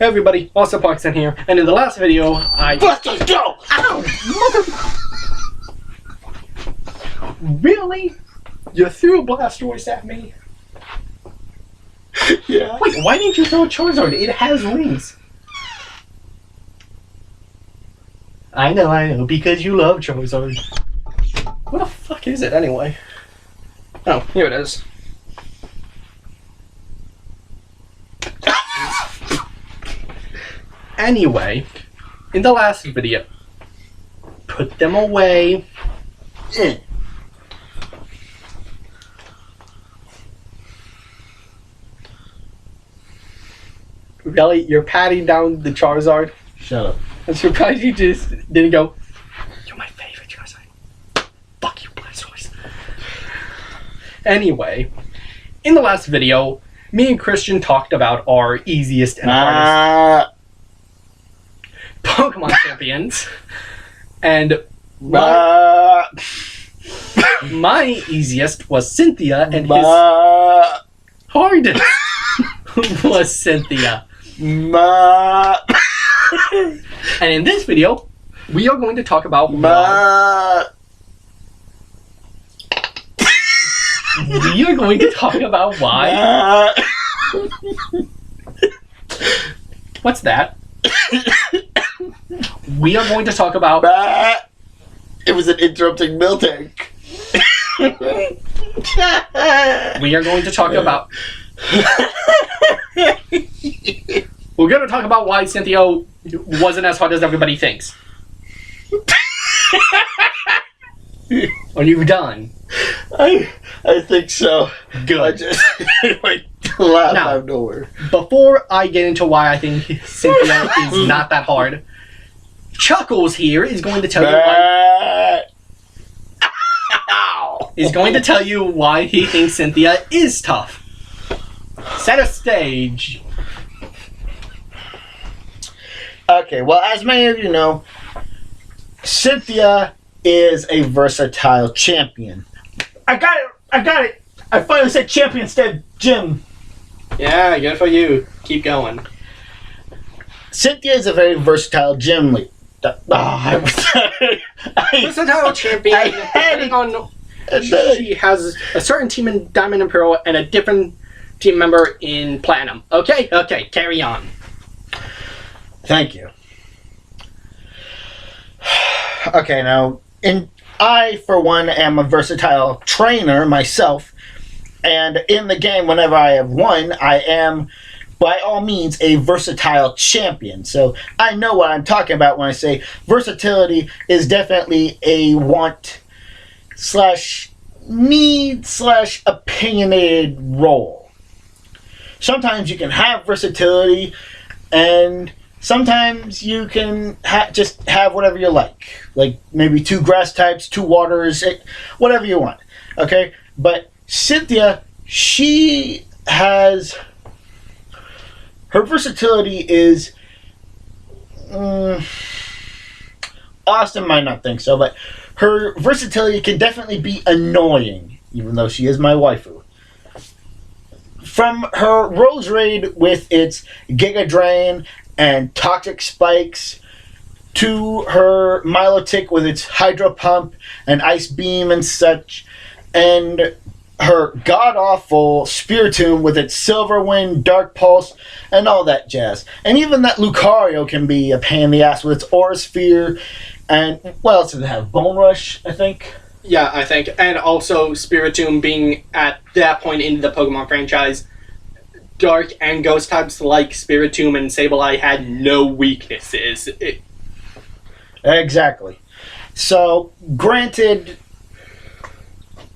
Hey everybody, AwesomePoxen here, and in the last video, Busters, go! Ow! Really? You threw a Blastoise at me? Yeah. Wait, why didn't you throw a Charizard? It has wings. I know, because you love Charizard. What the fuck is it, anyway? Oh, here it is. Anyway, in the last video, put them away. Really? You're patting down the Charizard? Shut up. I'm surprised you just didn't go, you're my favorite Charizard. Fuck you, Blastoise. Anyway, in the last video, me and Christian talked about our easiest and hardest Pokemon champions. And my easiest was Cynthia, and his hardest was Cynthia. And in this video, we are going to talk about why. We are going to talk about why. What's that? We are going to talk about. It was an interrupting milk tank. We are going to talk about. We're going to talk about why Cynthia wasn't as hard as everybody thinks. Are you done? I think so. Good. I just like laugh Now, out of nowhere. Before I get into why I think Cynthia is not that hard, Chuckles here is going to tell you why. Is going to tell you why he thinks Cynthia is tough. Set a stage. Okay, well, as many of you know, Cynthia is a versatile champion. I got it! I finally said champion instead of gym. Yeah, good for you. Keep going. Cynthia is a very versatile gym lead. Versatile champion, depending on... She has a certain team in Diamond and Pearl and a different team member in Platinum. Okay, carry on. Thank you. Okay, now, I, for one, am a versatile trainer myself, and in the game, whenever I have won, I am, by all means, a versatile champion. So I know what I'm talking about when I say versatility is definitely a want / need / opinionated role. Sometimes you can have versatility, and sometimes you can just have whatever you like maybe 2 grass types, 2 waters, whatever you want. Okay, but Cynthia, she has her versatility is. Austin might not think so, but her versatility can definitely be annoying, even though she is my waifu. From her Rose Raid with its Giga Drain and Toxic Spikes, to her Milotic with its Hydro Pump and Ice Beam and such, and her god-awful Spiritomb with its Silver Wind, Dark Pulse, and all that jazz. And even that Lucario can be a pain in the ass with its Aura Sphere, and what else did it have? Bone Rush, I think? Yeah, I think. And also Spiritomb being at that point in the Pokemon franchise, Dark and Ghost types like Spiritomb and Sableye had no weaknesses. Exactly. So, granted,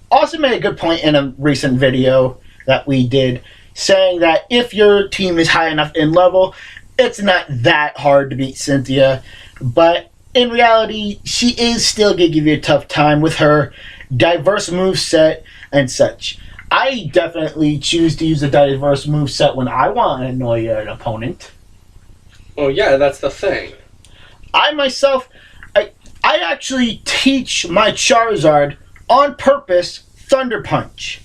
also made a good point in a recent video that we did, saying that if your team is high enough in level, it's not that hard to beat Cynthia, but in reality, she is still going to give you a tough time with her diverse moveset and such. I definitely choose to use a diverse moveset when I want to annoy an opponent. Oh yeah, that's the thing. I myself, I actually teach my Charizard on purpose Thunder Punch.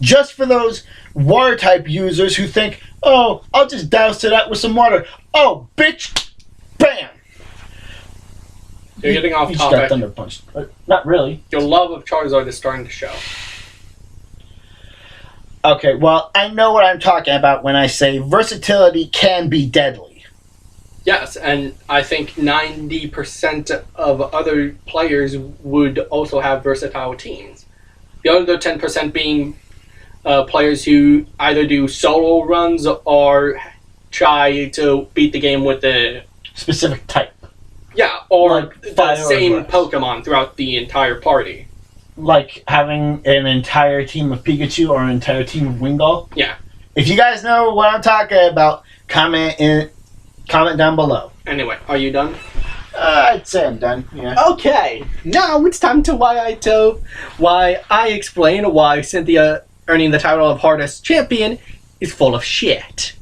Just for those water type users who think, Oh, I'll just douse it up with some water. Oh, bitch! Bam! You're getting off You just got topic. thunder punched. Not really. Your love of Charizard is starting to show. Okay, well, I know what I'm talking about when I say versatility can be deadly. Yes, and I think 90% of other players would also have versatile teams. The other 10% being players who either do solo runs or try to beat the game with the... Specific type. Yeah, or Like the fire or same grass. Pokemon throughout the entire party. Like having an entire team of Pikachu or an entire team of Wingull. Yeah. If you guys know what I'm talking about, comment down below. Anyway, are you done? I'd say I'm done. Yeah. Okay, now it's time to why I explain why Cynthia earning the title of hardest champion is full of shit.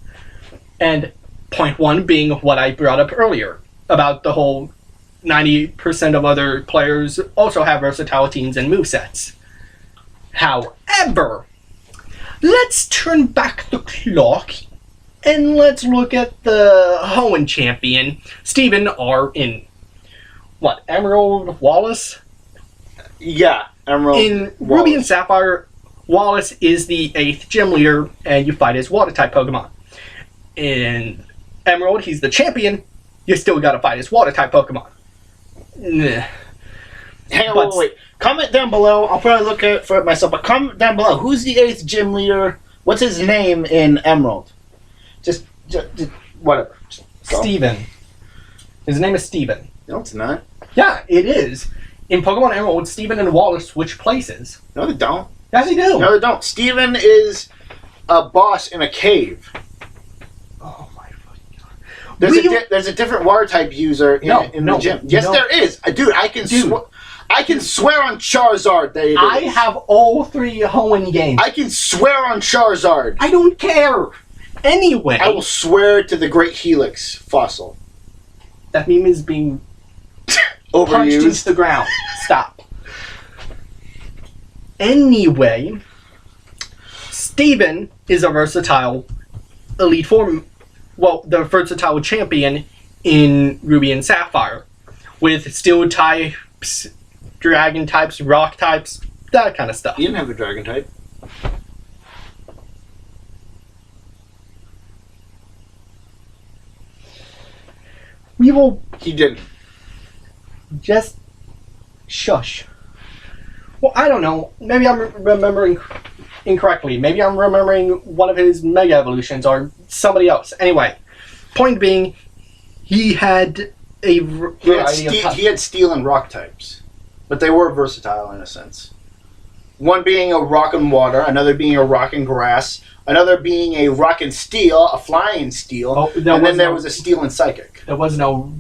And point one being what I brought up earlier about the whole 90% of other players also have versatile teams and movesets. However, let's turn back the clock and let's look at the Hoenn champion, Stephen R. in Emerald Wallace? Yeah. Emerald. In Ruby and Sapphire, Wallace is the 8th gym leader, and you fight his water-type Pokemon. In Emerald, he's the champion, you still gotta fight his water-type Pokemon. Nah. Hang on, wait. Comment down below. I'll probably look at it for it myself, but comment down below. Who's the 8th gym leader? What's his name in Emerald? Just whatever. Just go. Steven. His name is Steven. No, it's not. Yeah, it is. In Pokemon Emerald, Steven and Wallace switch places. No, they don't. Yes, they do. No, they don't. Steven is a boss in a cave. Oh my fucking god. There's a different water type user in the gym. Yes, there is. Dude, I can swear on Charizard that it is. I have all 3 Hoenn games. I can swear on Charizard. I don't care. Anyway. I will swear to the Great Helix fossil. That meme is being punched into Overused. the ground. Stop. Anyway, Steven is a versatile Elite Four, the versatile champion in Ruby and Sapphire, with steel types, dragon types, rock types, that kind of stuff. He didn't have a dragon type. We will He didn't. just shush. Well, I don't know. Maybe I'm remembering incorrectly. Maybe I'm remembering one of his Mega Evolutions or somebody else. Anyway, point being, he had a variety of types. He had steel and rock types, but they were versatile in a sense. One being a rock and water, another being a rock and grass, another being a rock and steel, a flying steel, and then there was a steel and psychic. There was no...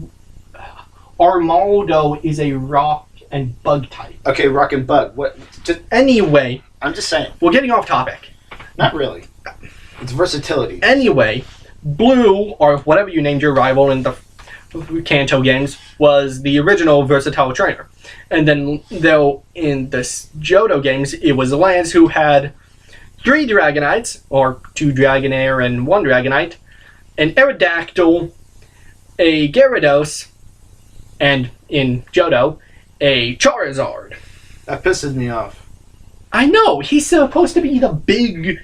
Armaldo is a rock and bug type. Okay, rock and bug. What? Anyway, I'm just saying. we're getting off topic. Not really. It's versatility. Anyway, Blue, or whatever you named your rival in the Kanto games, was the original versatile trainer. And then, though, in the Johto games, it was Lance who had 3 Dragonites, or 2 Dragonair and 1 Dragonite, an Aerodactyl, a Gyarados, and in Johto, a Charizard. That pisses me off. I know, he's supposed to be the big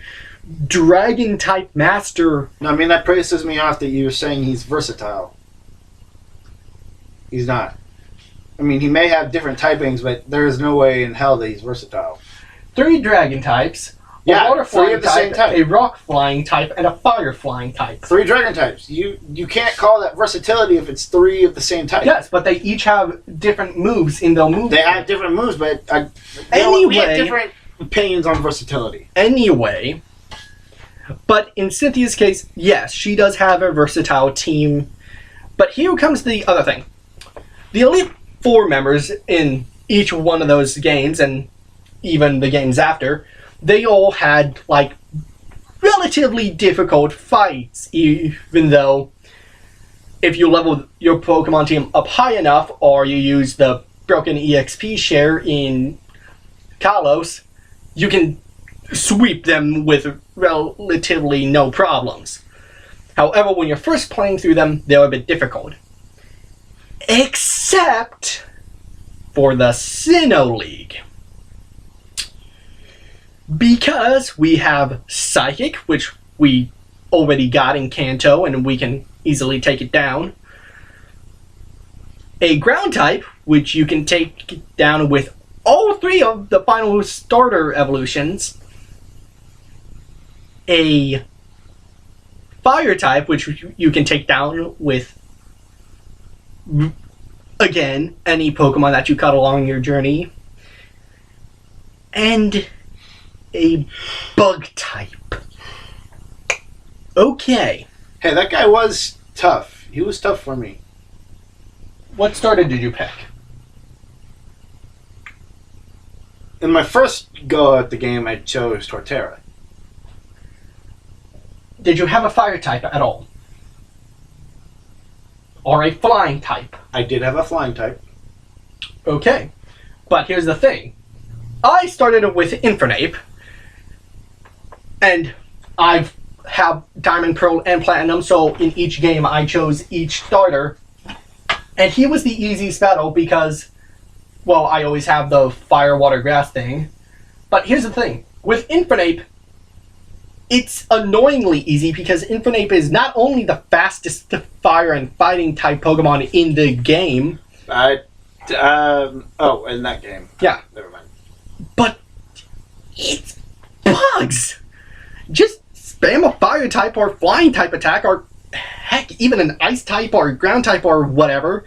dragon-type master. No, I mean, that pisses me off that you're saying he's versatile. He's not. I mean, he may have different typings, but there is no way in hell that he's versatile. 3 dragon types, Yeah, a water 3 flying of the same type. a rock flying type, and a fire flying type. 3 dragon types. You can't call that versatility if it's 3 of the same type. Yes, but they each have different moves in their move. They have different moves, but we have different opinions on versatility. Anyway, but in Cynthia's case, yes, she does have a versatile team. But here comes the other thing. The Elite Four members in each one of those games, and even the games after, they all had, like, relatively difficult fights, even though if you level your Pokemon team up high enough, or you use the broken EXP share in Kalos, you can sweep them with relatively no problems. However, when you're first playing through them, they're a bit difficult. Except for the Sinnoh League. Because we have Psychic, which we already got in Kanto, and we can easily take it down. A Ground type, which you can take down with all 3 of the final starter evolutions. A Fire type, which you can take down with, again, any Pokemon that you caught along your journey. And a Bug type. Okay. Hey, that guy was tough. He was tough for me. What starter did you pick? In my first go at the game, I chose Torterra. Did you have a Fire type at all? Or a Flying type? I did have a flying type. Okay. But here's the thing. I started with Infernape. And I have Diamond, Pearl, and Platinum, so in each game I chose each starter. And he was the easiest battle because, well, I always have the Fire, Water, Grass thing. But here's the thing. With Infernape, it's annoyingly easy because Infernape is not only the fastest fire and fighting type Pokemon in the game. In that game. Yeah. Never mind. But it's bugs. Just spam a Fire type or Flying type attack, or heck, even an Ice type or Ground type or whatever,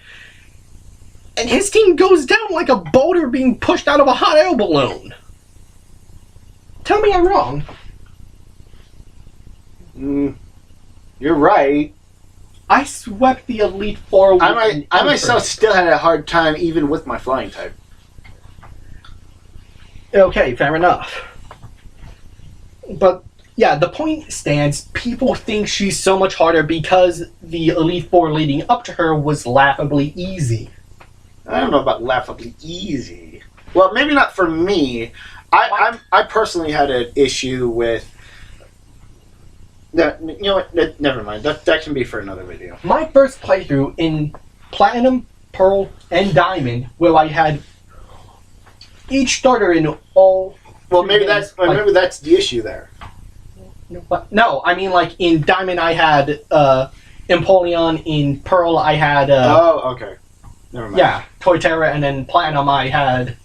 and his team goes down like a boulder being pushed out of a hot air balloon. Tell me I'm wrong. You're right. I swept the Elite Four with I myself still had a hard time even with my flying type. Okay, fair enough. But yeah, the point stands. People think she's so much harder because the Elite Four leading up to her was laughably easy. I don't know about laughably easy. Well, maybe not for me. I personally had an issue with. You know what? Never mind. That can be for another video. My first playthrough in Platinum, Pearl, and Diamond, where I had each starter in all. Well, maybe that's the issue there. No, I mean like in Diamond I had Empoleon. In Pearl I had. Oh, okay. Never mind. Yeah, Torterra, and then Platinum I had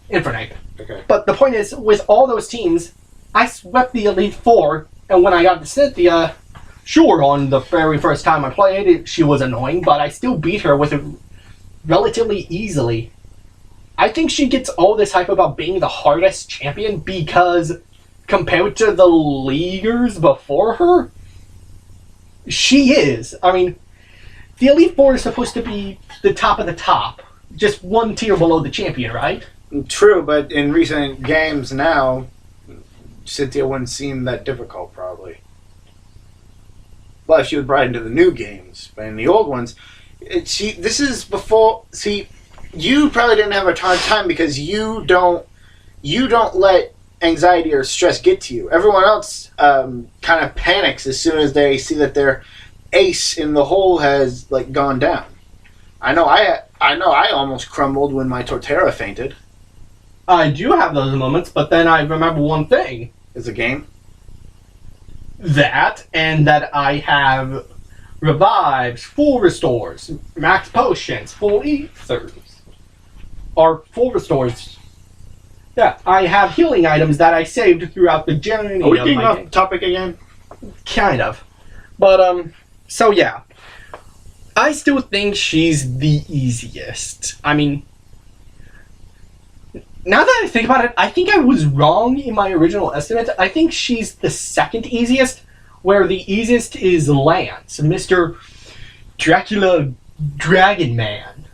Infernape. Okay. But the point is, with all those teams, I swept the Elite Four. And when I got to Cynthia, sure, on the very first time I played, she was annoying, but I still beat her with it relatively easily. I think she gets all this hype about being the hardest champion because, compared to the leaguers before her, she is. I mean, the Elite Four is supposed to be the top of the top, just one tier below the champion, right? True, but in recent games now, Cynthia wouldn't seem that difficult, probably. Well, if she was brought into the new games, but in the old ones, this is before. See, you probably didn't have a hard time because you don't let anxiety or stress get to you. Everyone else kind of panics as soon as they see that their ace in the hole has gone down. I know I almost crumbled when my Torterra fainted. I do have those moments, but then I remember one thing. It's a game? That, and that I have revives, full restores, max potions, full ethers, or full restores. Yeah, I have healing items that I saved throughout the journey. Are we of getting my off game. topic again? Kind of. But, so yeah. I still think she's the easiest. I mean, now that I think about it, I think I was wrong in my original estimate. I think she's the second easiest, where the easiest is Lance, Mr. Dracula Dragon Man.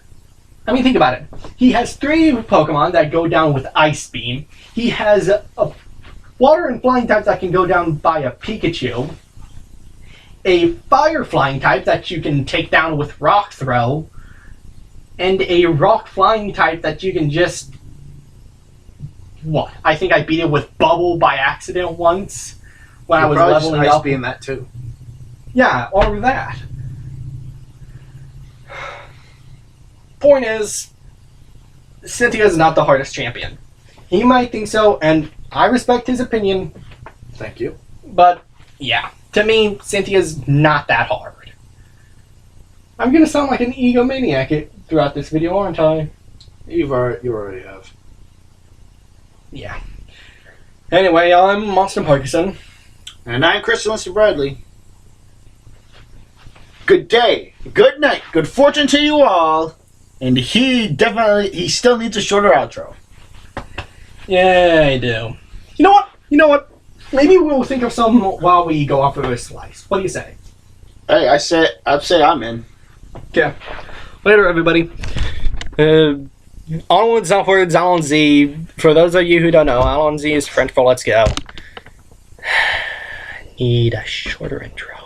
I mean, think about it. He has 3 Pokemon that go down with Ice Beam. He has a Water and Flying types that can go down by a Pikachu. A Fire Flying type that you can take down with Rock Throw. And a Rock Flying type that you can just what? I think I beat it with Bubble by accident once when I You're was probably leveling just up. being that too. Yeah, all of that. Point is, Cynthia's not the hardest champion. He might think so, and I respect his opinion, Thank you. but yeah, to me, Cynthia's not that hard. I'm gonna sound like an egomaniac throughout this video, aren't I? You already have. Yeah. Anyway, I'm Austin Parkinson. And I'm Christian Lyster-Bradley. Good day, good night, good fortune to you all. And he still needs a shorter outro. Yeah, I do. You know what? Maybe we'll think of some while we go off of a slice. What do you say? Hey, I'd say I'm in. Okay. Later, everybody. Onwards, upwards, allons-y. For those of you who don't know, allons-y is French for let's go. Need a shorter intro.